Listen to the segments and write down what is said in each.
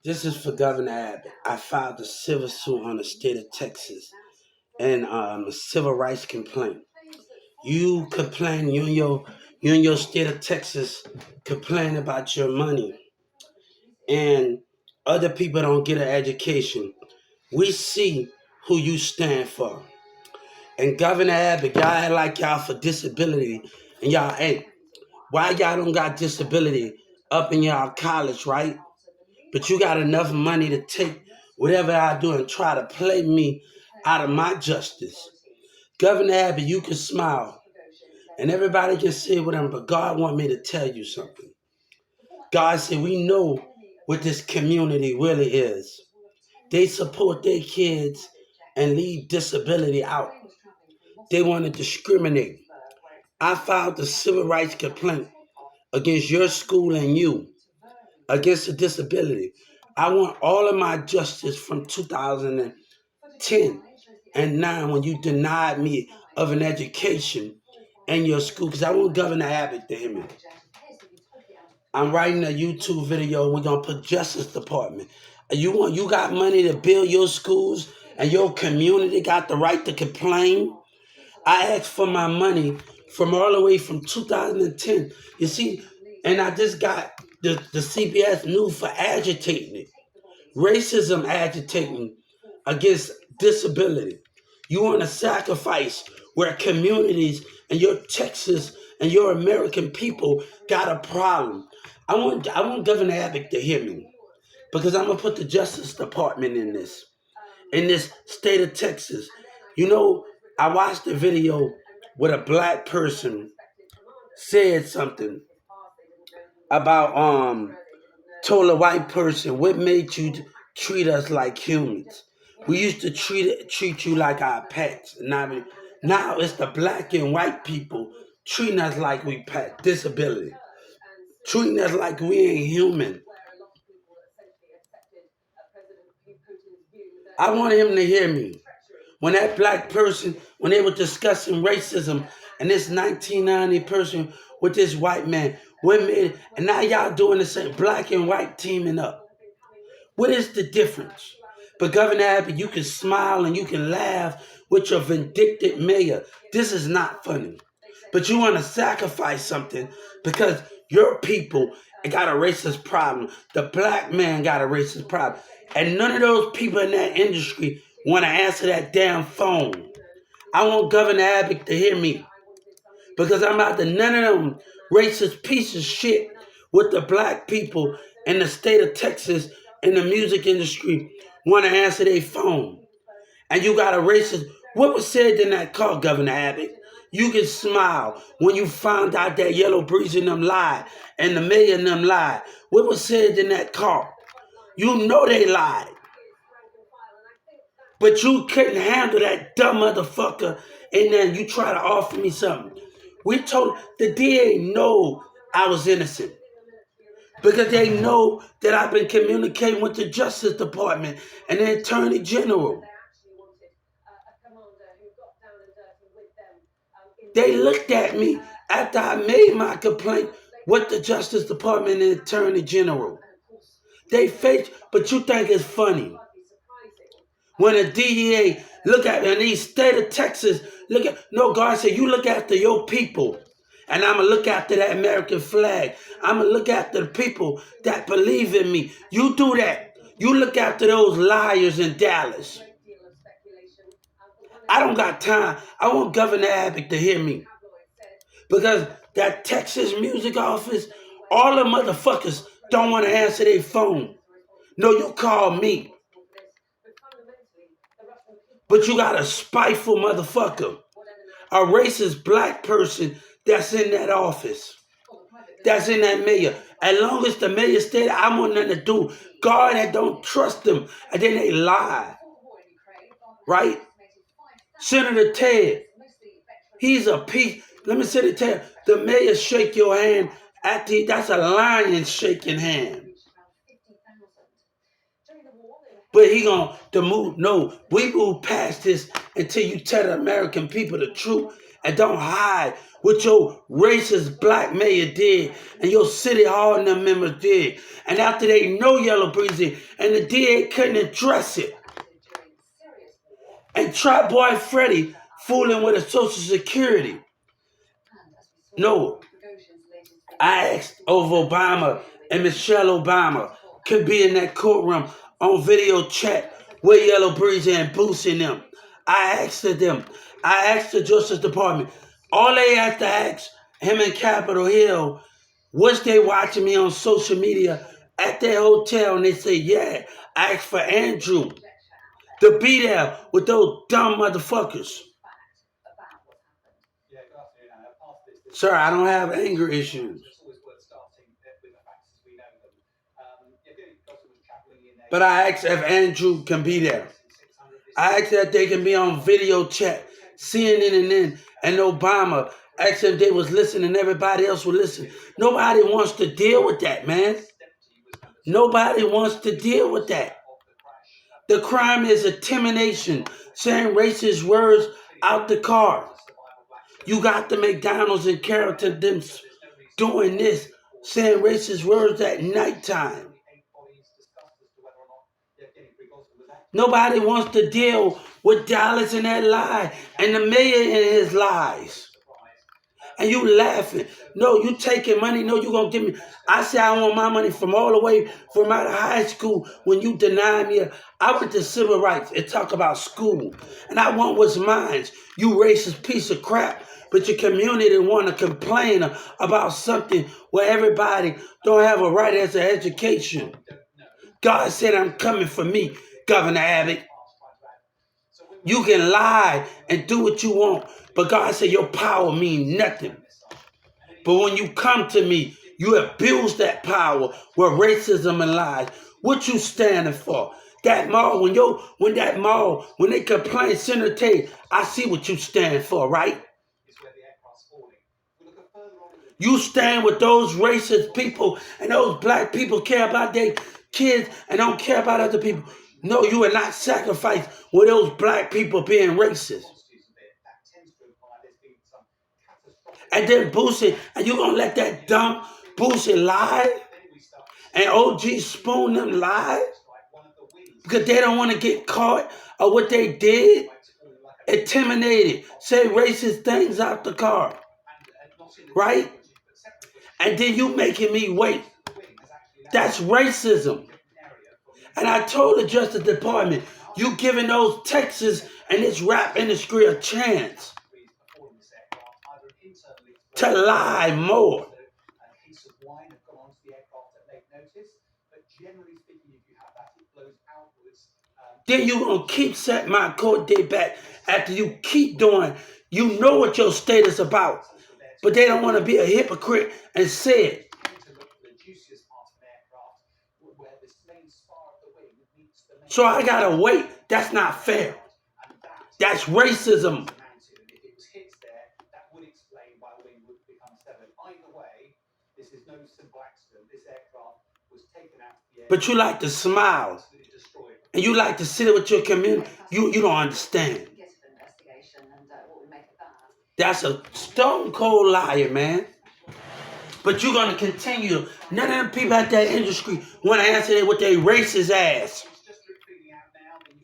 This is for Governor Abbott. I filed a civil suit on the state of Texas and a civil rights complaint. You complain, you and your state of Texas complain about your money, and other people don't get an education. We see who you stand for. And Governor Abbott, y'all act like y'all for disability, and y'all ain't. Why y'all don't got disability up in y'all college, right? But you got enough money to take whatever I do and try to play me out of my justice. Governor Abbott, you can smile and everybody can say whatever, but God want me to tell you something. God said, we know what this community really is. They support their kids and leave disability out. They want to discriminate. I filed a civil rights complaint against your school and you, against the disability. I want all of my justice from 2010 and 9 when you denied me of an education in your school, because I want Governor Abbott to hear me. I'm writing a YouTube video and we're gonna put Justice Department. You got money to build your schools and your community got the right to complain? I asked for my money from all the way from 2010. You see, and I just got the CBS News for agitating it. Racism agitating against disability. You want to sacrifice where communities and your Texas and your American people got a problem. I want Governor Abbott to hear me because I'm gonna put the Justice Department in this state of Texas. You know, I watched a video with a black person said something about told a white person, what made you treat us like humans? We used to treat you like our pets. Now it's the black and white people treating us like we pet disability, treating us like we ain't human. I want him to hear me. When that black person, when they were discussing racism, and this 1990 person with this white man, women, and now y'all doing the same, black and white teaming up. What is the difference? But Governor Abbott, you can smile and you can laugh with your vindictive mayor. This is not funny. But you want to sacrifice something because your people got a racist problem. The black man got a racist problem. And none of those people in that industry want to answer that damn phone. I want Governor Abbott to hear me because I'm not the none of them racist piece of shit with the black people in the state of Texas in the music industry want to answer their phone. And you got a racist. What was said in that call, Governor Abbott? You can smile when you found out that Yellow Breeze and them lied and the mayor and them lied. What was said in that call? You know they lied. But you couldn't handle that dumb motherfucker, and then you try to offer me something. We told the DA know I was innocent because they know that I've been communicating with the Justice Department and the Attorney General. They looked at me after I made my complaint with the Justice Department and the Attorney General. They faked, but you think it's funny. When the DEA look at in the state of Texas, look at no, God said you look after your people. And I'm gonna look after that American flag. I'm gonna look after the people that believe in me. You do that. You look after those liars in Dallas. I don't got time. I want Governor Abbott to hear me. Because that Texas music office, all the motherfuckers don't want to answer their phone. No, you call me. But you got a spiteful motherfucker, a racist black person that's in that office, that's in that mayor. As long as the mayor stayed, I want nothing to do. God, I don't trust them. And then they lie. Right? Senator Ted, he's a piece. Let me say to Ted, the mayor shake your hand. That's a lion shaking hand. But he gonna the move. No, we move past this until you tell the American people the truth. and don't hide what your racist black mayor did and your city hall and them members did. And after they know Yellow Breezy and the DA couldn't address it. And Trap Boy Freddy fooling with his Social Security. No, I asked over Obama and Michelle Obama could be in that courtroom on video chat with Yellow Breezy and Boosie and them. I asked them. I asked the Justice Department. All they had to ask him in Capitol Hill was they watching me on social media at their hotel, and they say, yeah, I asked for Andrew to be there with those dumb motherfuckers. Sir, I don't have anger issues. But I asked if Andrew can be there. I asked that they can be on video chat, CNN and Obama. Asked if they was listening, everybody else would listen. Nobody wants to deal with that, man. Nobody wants to deal with that. The crime is intimidation, saying racist words out the car. You got the McDonald's and Carrollton them doing this, saying racist words at nighttime. Nobody wants to deal with Dallas and that lie and the mayor and his lies. And you laughing. No, you taking money. No, you going to give me. I say I want my money from all the way from out of high school when you deny me. I went to civil rights and talk about school. And I want what's mine. You racist piece of crap. But your community want to complain about something where everybody don't have a right as an education. God said I'm coming for me, Governor Abbott. You can lie and do what you want, but God said your power means nothing. But when you come to me, you abuse that power with racism and lies. What you standing for? That mall, when they complain, Senator Tate, I see what you stand for, right? You stand with those racist people and those black people care about their kids and don't care about other people. No, you will not sacrifice with those black people being racist. And then Boosie, and you gonna let that dumb Boosie lie? And OG Spoon them lie? Because they don't want to get caught of what they did? Intimidated, say racist things out the car. Right? And then you making me wait. That's racism. And I told the Justice Department, you giving those Texas and this rap industry a chance to lie more. Then you gonna keep setting my court date back after you keep doing. You know what your state is about, but they don't want to be a hypocrite and say it. So I gotta wait. That's not fair. That's racism. But you like to smile. And you like to sit with your community. You don't understand. That's a stone cold liar, man. But you're going to continue. None of them people at that industry want to answer it with their racist ass.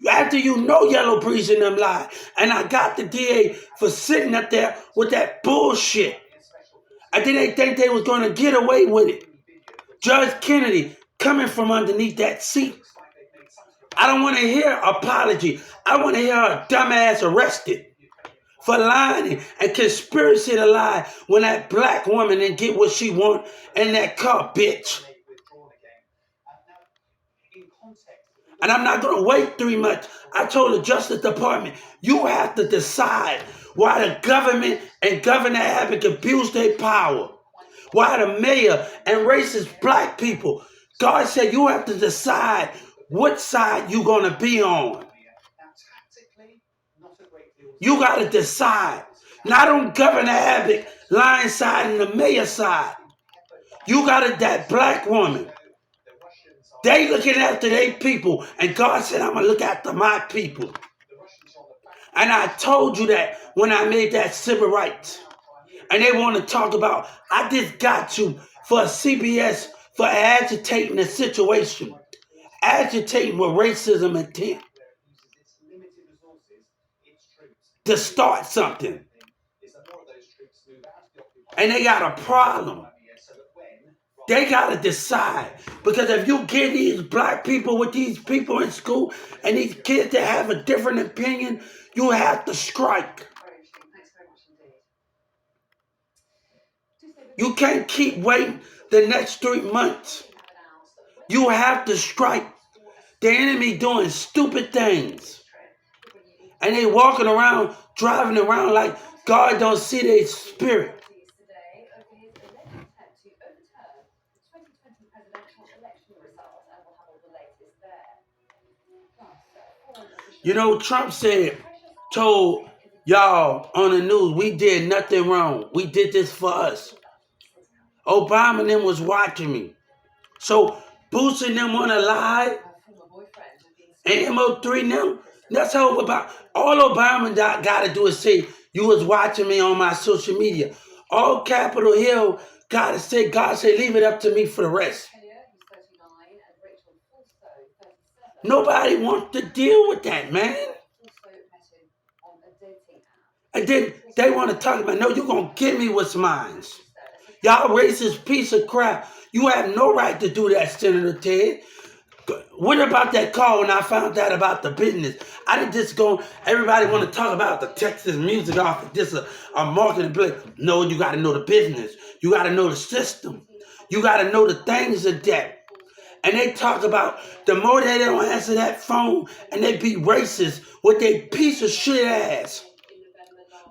After you know Yellow Breeze and them lie. And I got the DA for sitting up there with that bullshit. And then they think they was going to get away with it. Judge Kennedy coming from underneath that seat. I don't want to hear apology. I want to hear a dumbass arrested for lying and conspiracy to lie when that black woman didn't get what she want in that car, bitch. And I'm not going to wait 3 months. I told the Justice Department, you have to decide why the government and Governor Abbott abuse their power. Why the mayor and racist black people. God said you have to decide what side you going to be on. You got to decide. Not on Governor Abbott lying side and the mayor side. You got that black woman. They looking after their people. And God said, I'm going to look after my people. And I told you that when I made that civil rights. And they want to talk about, I just got you for CBS for agitating the situation. Agitating with racism intent. To start something. And they got a problem. They got to decide. Because if you get these black people with these people in school and these kids that have a different opinion, you have to strike. You can't keep waiting the next 3 months. You have to strike. The enemy doing stupid things. And they walking around, driving around like God don't see their spirit. You know, Trump told y'all on the news, we did nothing wrong. We did this for us. Obama and them was watching me. So boosting them on a lie and MO3 them, that's all about. All Obama got to do is say, you was watching me on my social media. All Capitol Hill got to say, God say, leave it up to me for the rest. Nobody wants to deal with that, man. And then they want to talk about, no, you're going to give me what's mine. Y'all racist piece of crap. You have no right to do that, Senator Ted. What about that call when I found out about the business? I didn't just go, everybody want to talk about the Texas music office, this a marketing place. No, you got to know the business. You got to know the system. You got to know the things of that. And they talk about the more they don't answer that phone and they be racist with their piece of shit ass.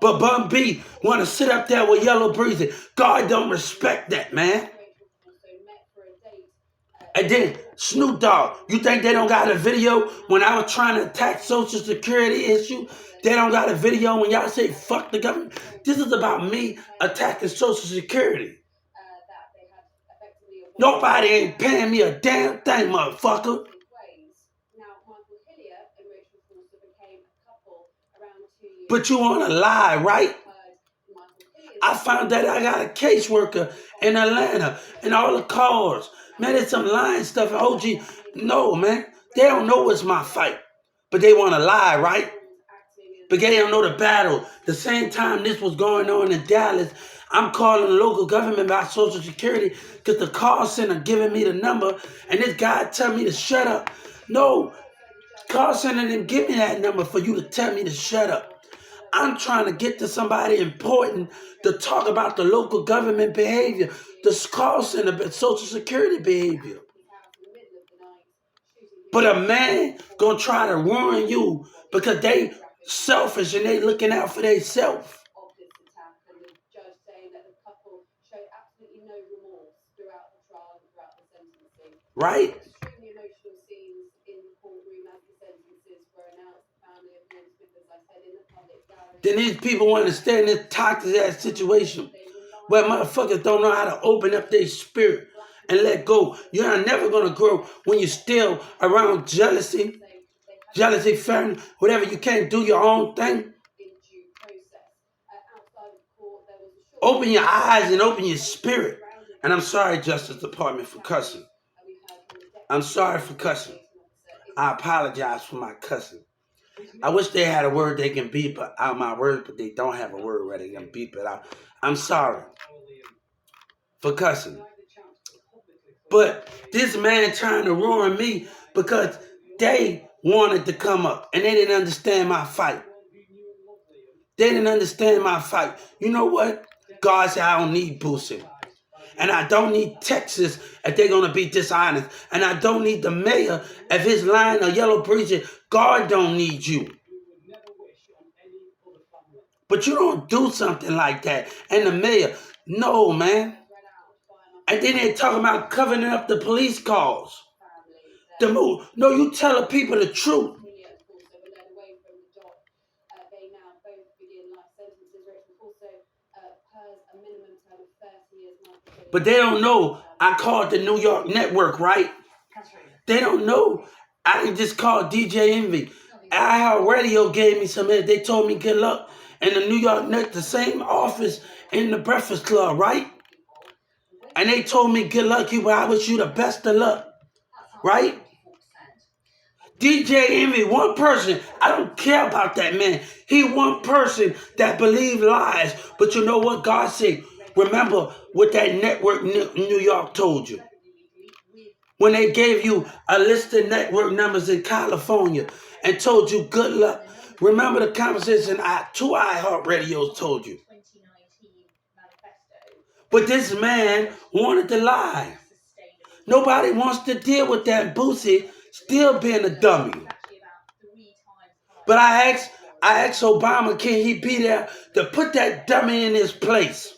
But Bun B want to sit up there with Yellow Breezy. God don't respect that, man. And then Snoop Dogg, you think they don't got a video when I was trying to attack Social Security issue? They don't got a video when y'all say fuck the government? This is about me attacking Social Security. Nobody ain't paying me a damn thing, motherfucker. But you want to lie, right? I found that I got a caseworker in Atlanta and all the calls. Man, there's some lying stuff. OG, no, man. They don't know what's my fight. But they want to lie, right? But they don't know the battle. The same time this was going on in Dallas, I'm calling the local government about Social Security because the call center giving me the number and this guy tell me to shut up. No, call center didn't give me that number for you to tell me to shut up. I'm trying to get to somebody important to talk about the local government behavior, the call center, Social Security behavior. But a man gonna try to ruin you because they selfish and they looking out for themselves. Right? Then these people want to stay in this toxic ass situation where motherfuckers don't know how to open up their spirit and let go. You're never going to grow when you're still around jealousy, family, whatever. You can't do your own thing. Open your eyes and open your spirit. And I'm sorry, Justice Department, for cussing. I'm sorry for cussing. I apologize for my cussing. I wish they had a word they can beep out my words, but they don't have a word where they can beep it out. I'm sorry for cussing. But this man trying to ruin me because they wanted to come up and they didn't understand my fight. They didn't understand my fight. You know what? God said I don't need boosting. And I don't need Texas if they're going to be dishonest. And I don't need the mayor if his line or Yellow Breezy. God don't need you. But you don't do something like that. And the mayor, no, man. And then they talking about covering up the police calls. The move. No, you tell the people the truth. But they don't know I called the New York network, right? They don't know I didn't just call DJ Envy. iHeartRadio gave me some. They told me good luck. And the New York Knicks, the same office in the Breakfast Club, right? And they told me good luck, Cuba. I wish you the best of luck, right? DJ Envy, one person. I don't care about that man. He one person that believe lies. But you know what God said? Remember what that network New York told you. When they gave you a list of network numbers in California and told you good luck. Remember the conversation two iHeartRadios told you. But this man wanted to lie. Nobody wants to deal with that Boosie still being a dummy. But I asked Obama, can he be there to put that dummy in his place?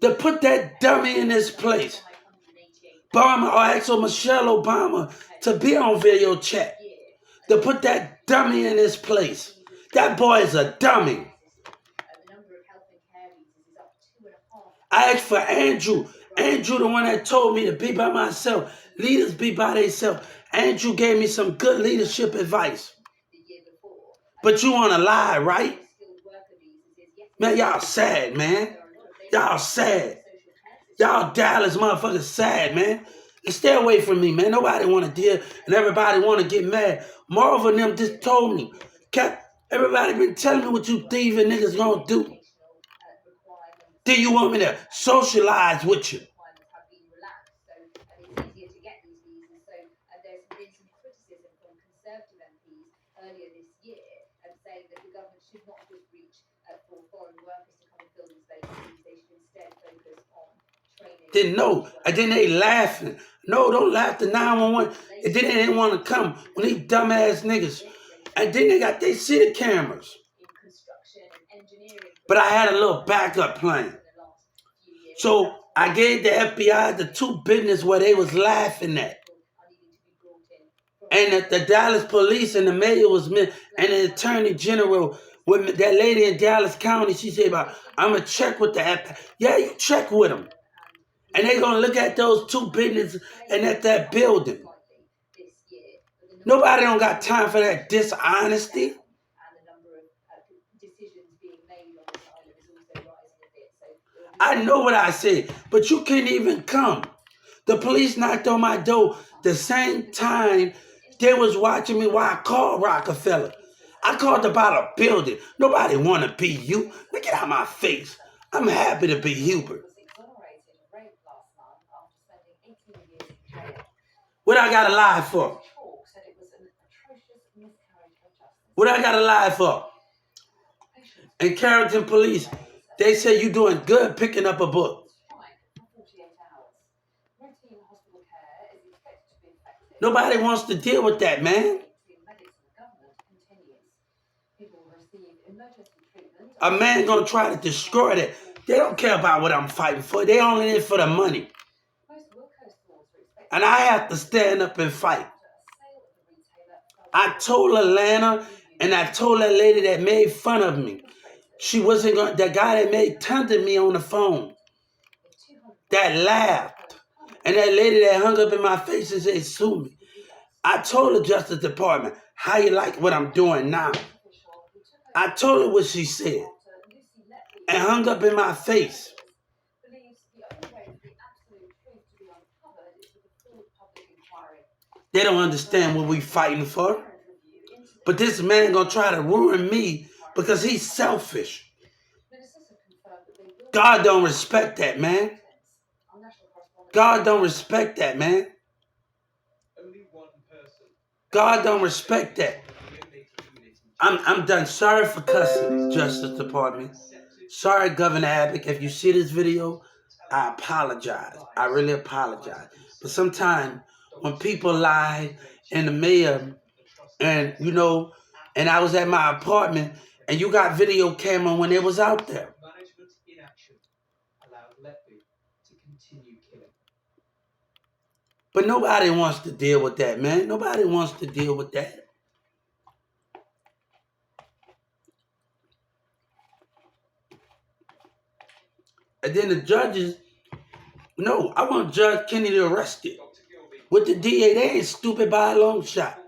To put that dummy in his place. Obama, I asked Michelle Obama to be on video chat. To put that dummy in his place. That boy is a dummy. I asked for Andrew. Andrew, the one that told me to be by myself. Leaders be by themselves. Andrew gave me some good leadership advice. But you want to lie, right? Man, y'all sad, man. Y'all sad. Y'all Dallas motherfuckers sad, man. And stay away from me, man. Nobody want to deal, and everybody want to get mad. Marv and them just told me. Everybody been telling me what you thieving niggas gonna do. Do you want me to socialize with you? Didn't know. And then they laughing. No, don't laugh to 911. And then they didn't want to come when these dumbass niggas. And then they see the cameras. But I had a little backup plan. So I gave the FBI the two business where they was laughing at. And the Dallas police and the mayor was and the attorney general, with that lady in Dallas County, she said I'm going to check with the FBI. Yeah, you check with them. And they're going to look at those two businesses and at that building. Nobody don't got time for that dishonesty. I know what I said, but you can't even come. The police knocked on my door the same time they was watching me while I called Rockefeller. I called about a building. Nobody want to be you. Look out my face. I'm happy to be Hubert. What I got to lie for? What I got to lie for? In Carrollton Police, they say you doing good picking up a book. Nobody wants to deal with that, man. A man gonna try to destroy that. They don't care about what I'm fighting for. They only in it for the money. And I have to stand up and fight. I told Atlanta, and I told that lady that made fun of me. She wasn't going. That guy that made fun of me on the phone, that laughed, and that lady that hung up in my face and said, "Sue me." I told the Justice Department, "How you like what I'm doing now?" I told her what she said, and hung up in my face. They don't understand what we fighting for. But this man gonna try to ruin me because he's selfish. God don't respect that, man. God don't respect that, man. God don't respect that. I'm done. Sorry for cussing, Justice Department. Sorry, Governor Abbott. If you see this video, I apologize. I really apologize. But sometimes when people lie and the mayor, and and I was at my apartment, and you got video camera when it was out there. But nobody wants to deal with that, man. Nobody wants to deal with that. And then the judges, no, I want Judge Kennedy arrested. with the DA. They ain't stupid by a long shot.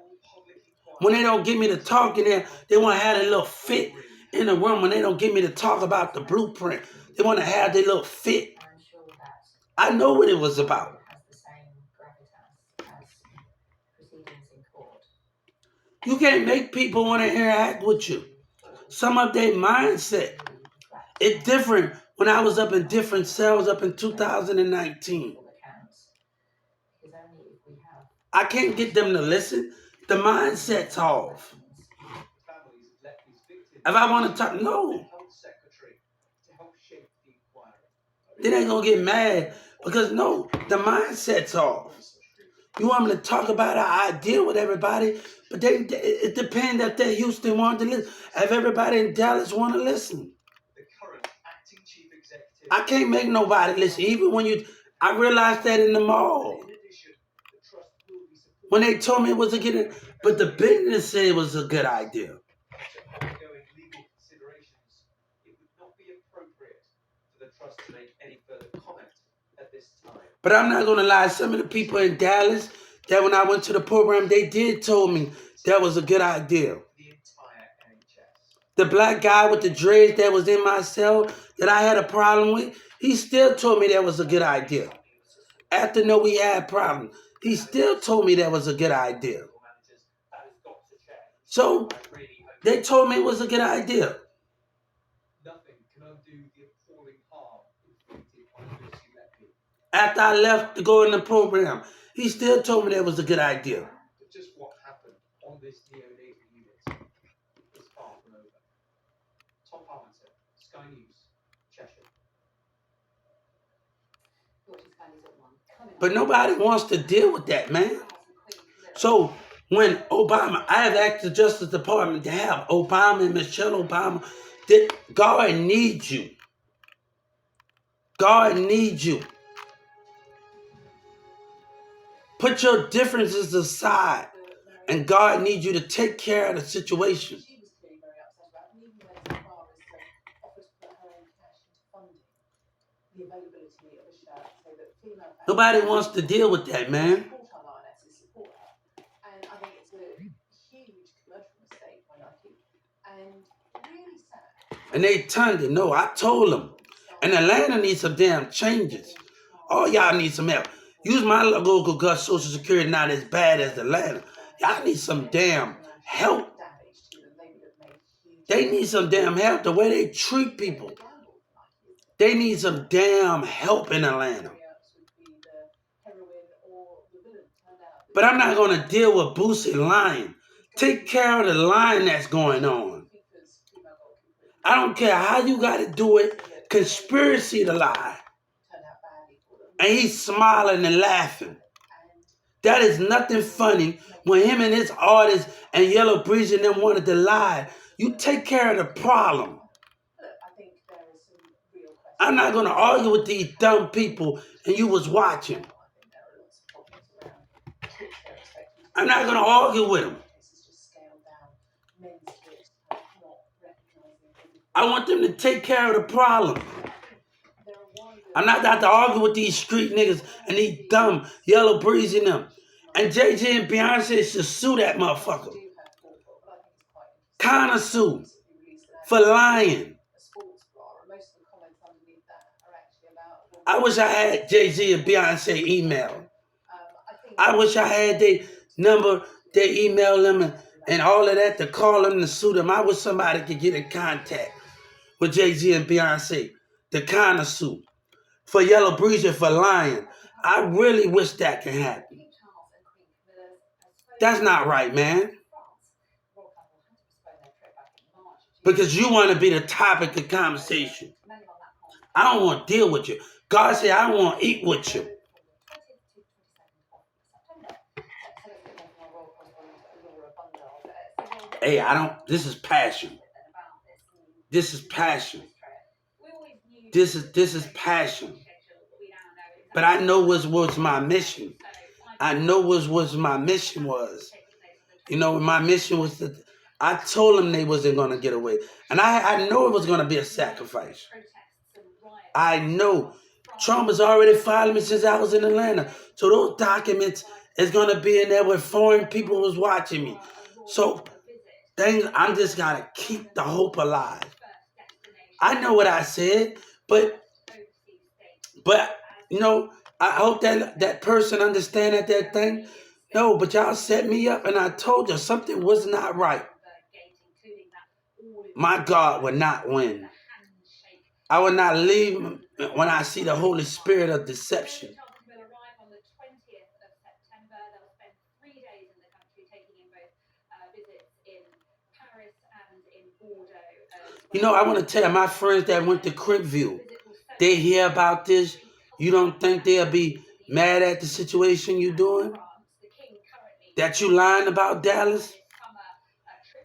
When they don't get me to talk in there, they want to have their little fit in the room. When they don't get me to talk about the blueprint, they want to have their little fit. I know what it was about. You can't make people want to interact with you. Some of their mindset. It's different when I was up in different cells up in 2019. I can't get them to listen. The mindset's off. If I want to talk, no. Then they gonna get mad because no, the mindset's off. You want me to talk about an idea with everybody, but it depends if they Houston want to listen. If everybody in Dallas want to listen, I can't make nobody listen. Even when I realized that in the mall when they told me it was a good, but the business said it was a good idea. But I'm not gonna lie. Some of the people in Dallas that when I went to the program, they did told me that was a good idea. The black guy with the dreads that was in my cell that I had a problem with, he still told me that was a good idea. After know we had problems, he still told me that was a good idea. So they told me it was a good idea. After I left to go in the program, he still told me that was a good idea. Just what happened on this neonatal unit is far from over. Tom Parmenter, Sky News, Cheshire. But nobody wants to deal with that, man. So when Obama, I have asked the Justice Department to have Obama and Michelle Obama. God needs you. God needs you. Put your differences aside, and God needs you to take care of the situation. Nobody wants to deal with that, man. And they turned it. No, I told them. And Atlanta needs some damn changes. All y'all need some help. Use my local gut Social Security not as bad as Atlanta. Y'all need some damn help. They need some damn help. The way they treat people. They need some damn help in Atlanta. But I'm not going to deal with Boosie lying. Take care of the lying that's going on. I don't care how you got to do it. Conspiracy to lie. And he's smiling and laughing. That is nothing funny when him and his artists and Yellow Breeze and them wanted to lie. You take care of the problem. I'm not going to argue with these dumb people and you was watching. I'm not going to argue with them. I want them to take care of the problem. I'm not out to argue with these street niggas and these dumb Yellow Breeze in them. And Jay-Z and Beyonce should sue that motherfucker. Kinda sue. For lying. I wish I had Jay-Z and Beyonce email. I wish I had their number, they email them and all of that to call them to sue them. I wish somebody could get in contact with Jay-Z and Beyonce to kind of sue. For Yellow Breezer for lying. I really wish that could happen. That's not right, man. Because you want to be the topic of conversation. I don't want to deal with you. God said I don't want to eat with you. Hey, this is passion. This is passion. This is passion. But I know what was my mission. I know what my mission was. You know, my mission was I told them they wasn't going to get away. And I know it was going to be a sacrifice. I know. Trump has already filed me since I was in Atlanta. So those documents is gonna be in there where foreign people was watching me. So I'm just gotta keep the hope alive. I know what I said, but you know, I hope that person understand that thing. No, but y'all set me up, and I told you something was not right. My God would not win. I will not leave when I see the Holy Spirit of deception. You know, I want to tell my friends that went to Cribview, they hear about this. You don't think they'll be mad at the situation you doing? That you lying about Dallas?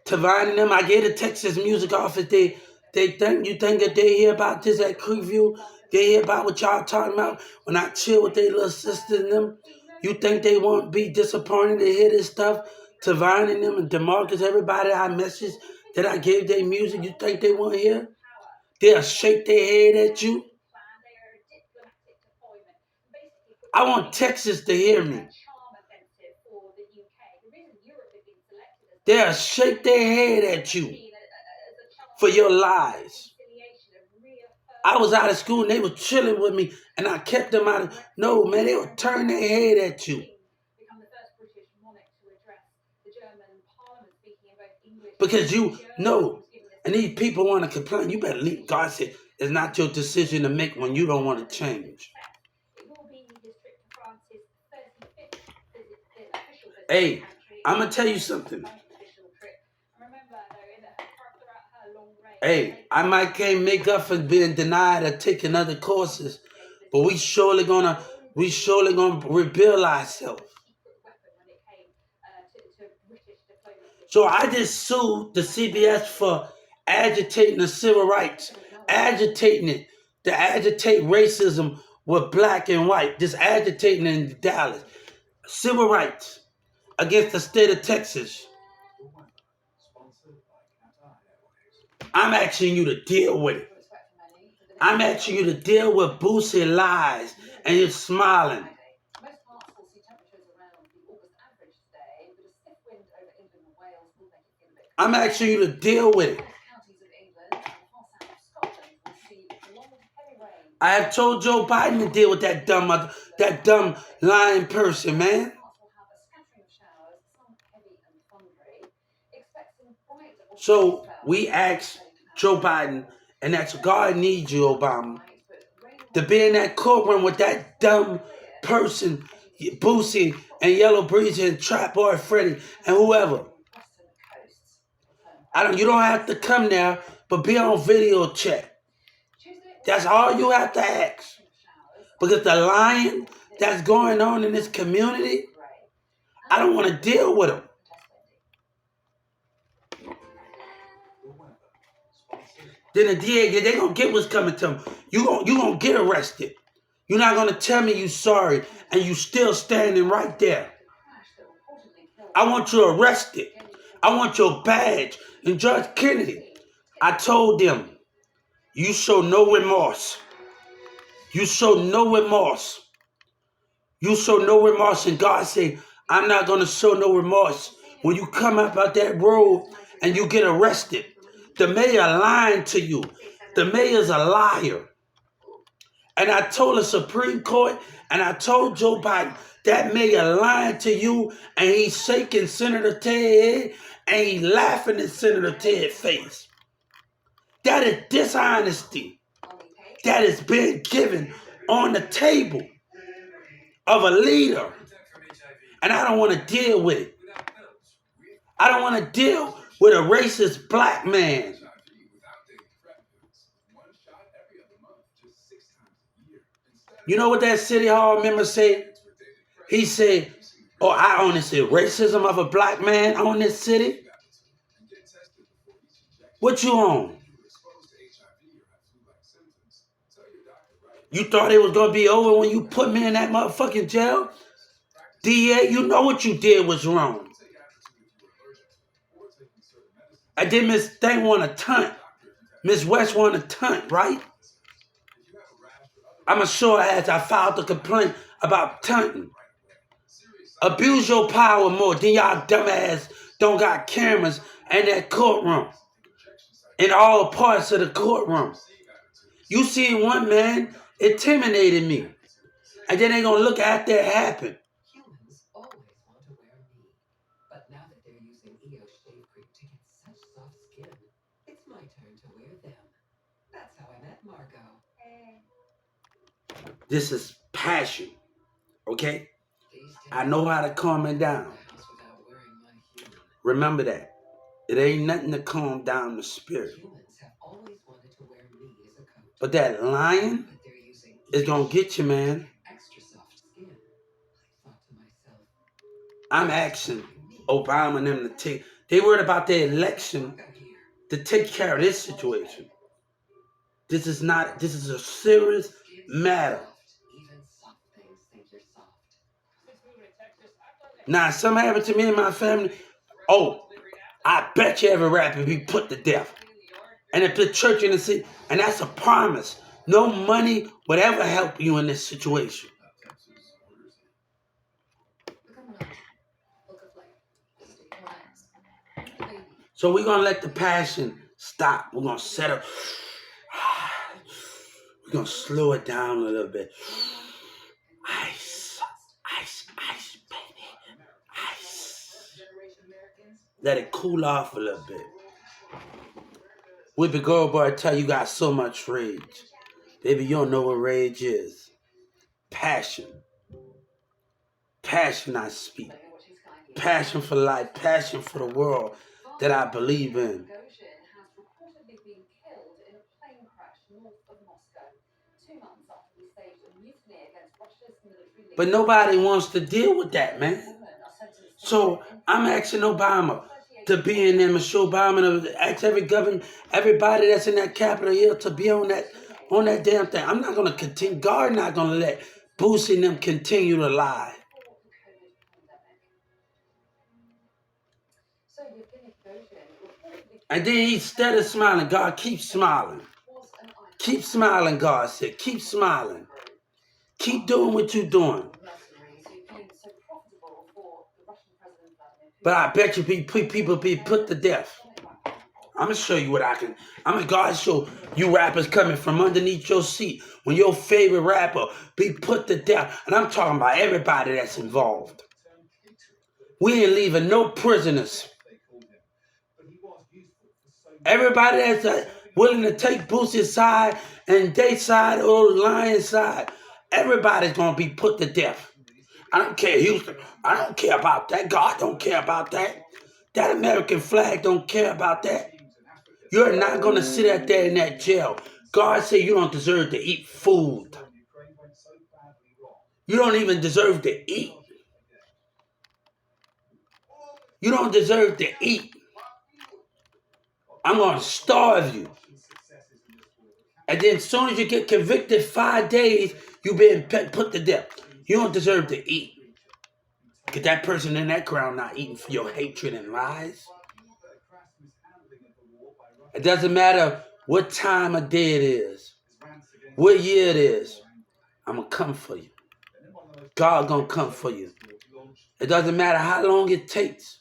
Tavine and them, I gave the Texas Music Office, you think that they hear about this at Cribview? They hear about what y'all talking about when I chill with their little sister and them? You think they won't be disappointed to hear this stuff? Tavine and them and DeMarcus, everybody I messaged that I gave their music, you think they won't hear? They'll shake their head at you. I want Texas to hear me. They'll shake their head at you for your lies. I was out of school and they were chilling with me and I kept them out of... No, man, they would turn their head at you. Because you know, and these people want to complain. You better leave. God said, it's not your decision to make when you don't want to change. Hey, I'm going to tell you something. Hey, I might can't make up for being denied or taking other courses, but we surely gonna rebuild ourselves. So I just sued the CBS for agitating the civil rights, agitating it, to agitate racism with black and white, just agitating in Dallas. Civil rights against the state of Texas. I'm asking you to deal with it. I'm asking you to deal with Boosie lies, and you're smiling. I'm asking you to deal with it. I have told Joe Biden to deal with that dumb lying person, man. So we asked Joe Biden, and that's God needs you, Obama, to be in that courtroom with that dumb person, Boosie and Yellow Breezy and Trap Boy Freddy and whoever. You don't have to come there, but be on video chat. That's all you have to ask. Because the lying that's going on in this community, I don't want to deal with them. Then the DA, they're going to get what's coming to them. You're going to get arrested. You're not going to tell me you're sorry and you still standing right there. I want you arrested. I want your badge. And Judge Kennedy, I told them, you show no remorse. You show no remorse. You show no remorse. And God said, I'm not going to show no remorse. When you come up out that road and you get arrested, the mayor lying to you. The mayor's a liar. And I told the Supreme Court and I told Joe Biden, that mayor lying to you and he's shaking Senator Ted and he's laughing in Senator Ted's face. That is dishonesty that is being given on the table of a leader. And I don't want to deal with it. I don't want to deal with a racist black man. You know what that City Hall member said? He said, I only see racism of a black man on this city. What you on? You thought it was going to be over when you put me in that motherfucking jail? DA, you know what you did was wrong. I did Miss Thing want a tunt. Miss West want a tunt, right? I'm a sure ass. I filed a complaint about Tunton. Abuse your power more than y'all dumbass don't got cameras in that courtroom. In all parts of the courtroom. You seen one man intimidated me. And then they gonna look after it happen. Humans always want to wear me. But now that they're using EO shave cream to get such soft skin, it's my turn to wear them. That's how I met Margot. This is passion. Okay? I know how to calm it down. Remember that. It ain't nothing to calm down the spirit. But that lying is gonna get you, man. I'm asking Obama and them to take. They worried about their election to take care of this situation. This is a serious matter. Now, if something happened to me and my family, oh, I bet you every rapper be put to death. And if the church in the city, and that's a promise. No money would ever help you in this situation. So we're gonna let the passion stop. We're gonna set up. We're gonna slow it down a little bit. Ice, ice, ice, baby, ice. Let it cool off a little bit. Whippy girl boy tell you got so much rage. Baby, you don't know what rage is. Passion. Passion I speak. Passion for life. Passion for the world that I believe in. But nobody wants to deal with that, man. So I'm asking Obama to be in there, Michelle Obama, to ask every government, everybody that's in that Capitol Hill to be on that damn thing. I'm not gonna continue. God not gonna let Boosie and them continue to lie. And then he instead of smiling, God, keep smiling. Keep smiling, God said. Keep smiling. Keep doing what you're doing. But I bet you people be put to death. I'm going to show you what I can. I'm going to God show you rappers coming from underneath your seat when your favorite rapper be put to death. And I'm talking about everybody that's involved. We ain't leaving no prisoners. Everybody that's willing to take Boosie's side and their side or Lion's side, everybody's going to be put to death. I don't care, Houston. I don't care about that. God don't care about that. That American flag don't care about that. You're not going to sit out there in that jail. God said you don't deserve to eat food. You don't even deserve to eat. You don't deserve to eat. I'm going to starve you. And then as soon as you get convicted, 5 days, you've been put to death. You don't deserve to eat. Because that person in that ground not eating for your hatred and lies. It doesn't matter what time of day it is, what year it is. I'm going to come for you. God going to come for you. It doesn't matter how long it takes.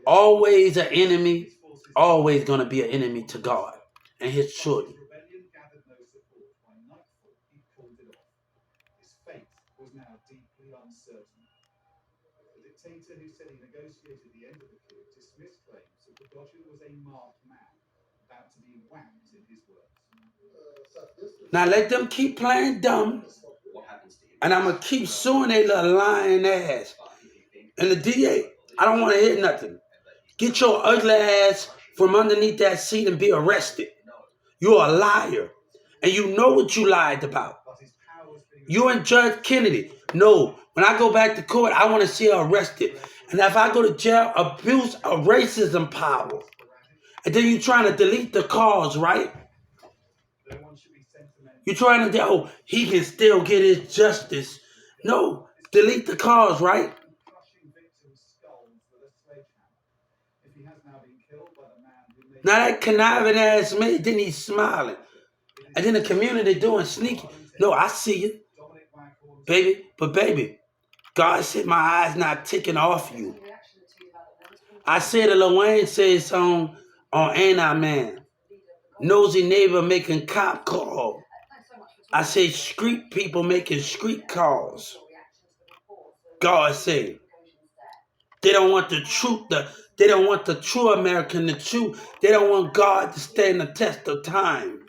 Always an enemy, always going to be an enemy to God and his children. The dictator who said he negotiated the end of the coup dismissed claims that the Dodger was a marked man about to be whacked in his words. Now let them keep playing dumb, and I'm going to keep suing their little lying ass. And the DA, I don't want to hear nothing. Get your ugly ass from underneath that seat and be arrested. You're a liar, and you know what you lied about. You and Judge Kennedy. No, when I go back to court, I want to see her arrested. And if I go to jail, abuse of racism power. And then you're trying to delete the cause, right? You're trying to, oh, he can still get his justice. No, delete the cause, right? Now that conniving ass man, then he's smiling. And then the community doing sneaky. No, I see it, baby. But baby, God said my eyes not taking off you. I said the Lil Wayne said song on Ain't I Man. Nosy neighbor making cop call. I say street people making street calls. God said they don't want the truth. They don't want the true American, the true. They don't want God to stand the test of time.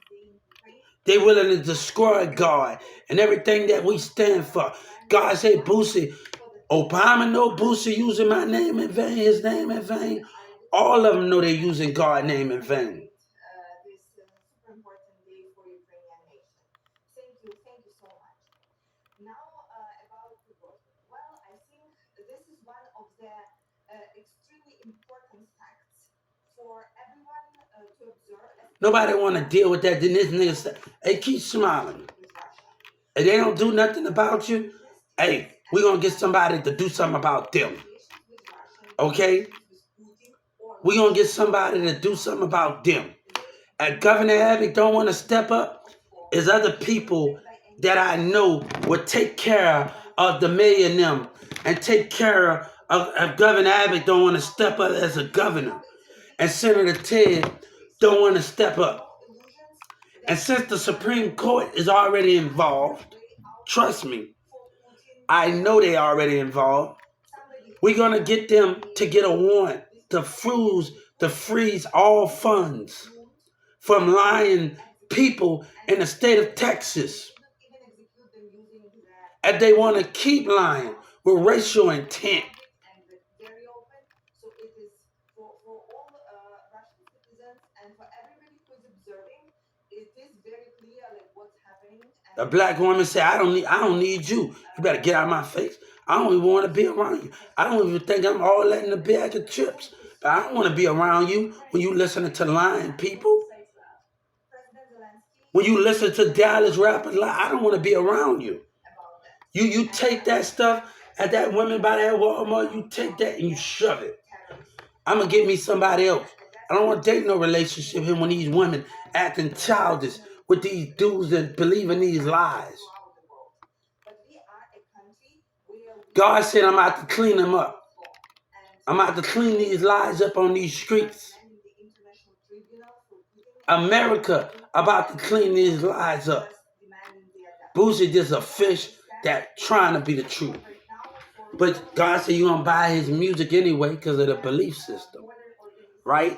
They willing to destroy God and everything that we stand for. God said, Boosie, Obama know Boosie using my name in vain, his name in vain. All of them know they're using God's name in vain. Nobody want to deal with that. Then this nigga say, hey, keep smiling. If they don't do nothing about you, hey, we're going to get somebody to do something about them. Okay? We're going to get somebody to do something about them. And Governor Abbott don't want to step up, is other people that I know would take care of the mayor and them and take care of Governor Abbott don't want to step up as a governor. And Senator Ted don't want to step up. And since the Supreme Court is already involved, trust me, I know they already involved. We're going to get them to get a warrant to freeze all funds from lying people in the state of Texas. And they want to keep lying with racial intent. A black woman said, I don't need you. You better get out of my face. I don't even want to be around you. I don't even think I'm all that in a bag of chips. But I don't want to be around you when you listening to lying people. When you listen to Dallas rappers lie, I don't want to be around you. You take that stuff at that woman by that Walmart, you take that and you shove it. I'm going to get me somebody else. I don't want to date no relationship here when these women acting childish with these dudes that believe in these lies. God said I'm out to clean them up. I'm out to clean these lies up on these streets. America about to clean these lies up. Boosie just a fish that trying to be the truth. But God said you're going to buy his music anyway because of the belief system. Right?